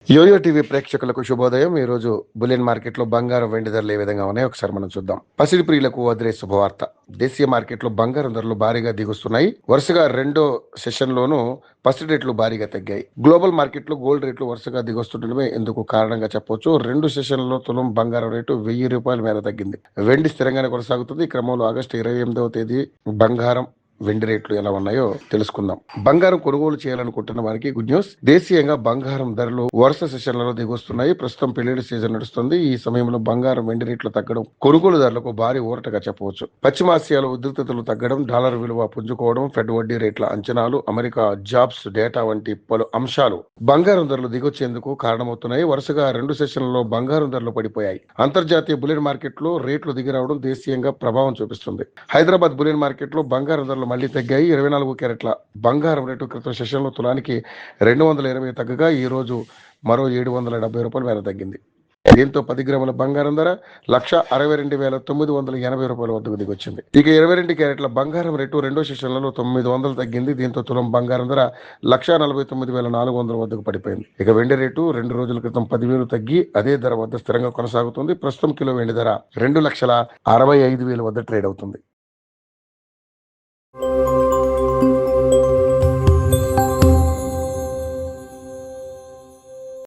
Yo-yo TV ప్రేక్షకులకు శుభోదయం. ఈ రోజు బులియన్ మార్కెట్ లో బంగారం వెండి ధరలు ఏ విధంగా ఉన్నాయో ఒకసారి మనం చూద్దాం. పసిడి ప్రియులకు వదిలే శుభవార్త. దేశీయ మార్కెట్ లో బంగారం ధరలు భారీగా దిగుస్తున్నాయి. వరుసగా రెండో సెషన్ లోనూ పసిడి రేట్లు భారీగా తగ్గాయి. గ్లోబల్ మార్కెట్ లో గోల్డ్ రేట్లు వరుసగా దిగొస్తుండడమే ఇందుకు కారణంగా చెప్పొచ్చు. రెండు సెషన్లలో తులం బంగారం రేటు ₹1000 మేర తగ్గింది. వెండి స్థిరంగానే కొనసాగుతుంది. ఈ క్రమంలో ఆగస్టు 28వ తేదీ బంగారం వెండి రేట్లు ఎలా ఉన్నాయో తెలుసుకుందాం. బంగారం కొనుగోలు చేయాలనుకుంటున్న వారికి గుడ్ న్యూస్. దేశీయంగా బంగారం ధరలు వరుస సెషన్లలో దిగొస్తున్నాయి. ప్రస్తుతం పెళ్లిళ్ల సీజన్ నడుస్తుంది. ఈ సమయంలో బంగారం వెండి రేట్లు తగ్గడం కొనుగోలుదారులకు భారీ ఊరటగా చెప్పవచ్చు. పశ్చిమాసియాలో ఉద్రిక్తతలు తగ్గడం, డాలర్ విలువ పుంజుకోవడం, ఫెడ్ వడ్డీ రేట్ల అంచనాలు, అమెరికా జాబ్స్ డేటా వంటి పలు అంశాలు బంగారం ధరలు దిగొచ్చేందుకు కారణమవుతున్నాయి. వరుసగా రెండు సెషన్లలో బంగారం ధరలు పడిపోయాయి. అంతర్జాతీయ బులియన్ మార్కెట్ లో రేట్లు దిగిరావడం దేశీయంగా ప్రభావం చూపిస్తుంది. హైదరాబాద్ బులియన్ మార్కెట్ లో బంగారం ధరలు మళ్లీ తగ్గాయి. 24 క్యారెట్ల బంగారం రేటు క్రితం సెషన్లో తులానికి 220 తగ్గగా ఈ రోజు మరో ₹770 మేర తగ్గింది. దీంతో 10 గ్రాముల బంగారం ధర ₹1,62,980 వద్దకు దిగొచ్చింది. ఇక 22 క్యారెట్ల బంగారం రేటు రెండో సెషన్లలో 900 తగ్గింది. దీంతో తులం బంగారం ధర ₹1,49,400 వద్దకు పడిపోయింది. ఇక వెండి రేటు 2 రోజుల క్రితం 10,000 తగ్గి అదే ధర వద్ద స్థిరంగా కొనసాగుతుంది. ప్రస్తుతం కిలో వెండి ధర 2,65,000 వద్ద ట్రేడ్ అవుతుంది.